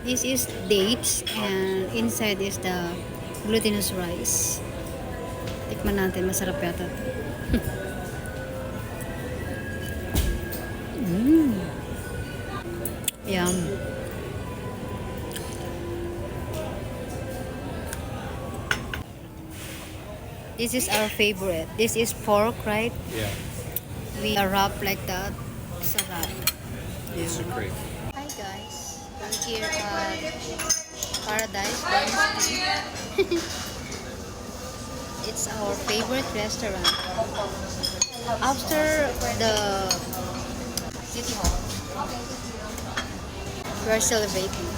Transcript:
This is dates and inside is the glutinous rice. Tikman natin, masarap yata ito. Yum. This is our favorite. This is pork, right? Yeah, We wrap like that. Sarap. it's Yeah. great. Hi guys. We're here at Paradise Dynasty. It's our favorite restaurant. After the City Hall, we're celebrating.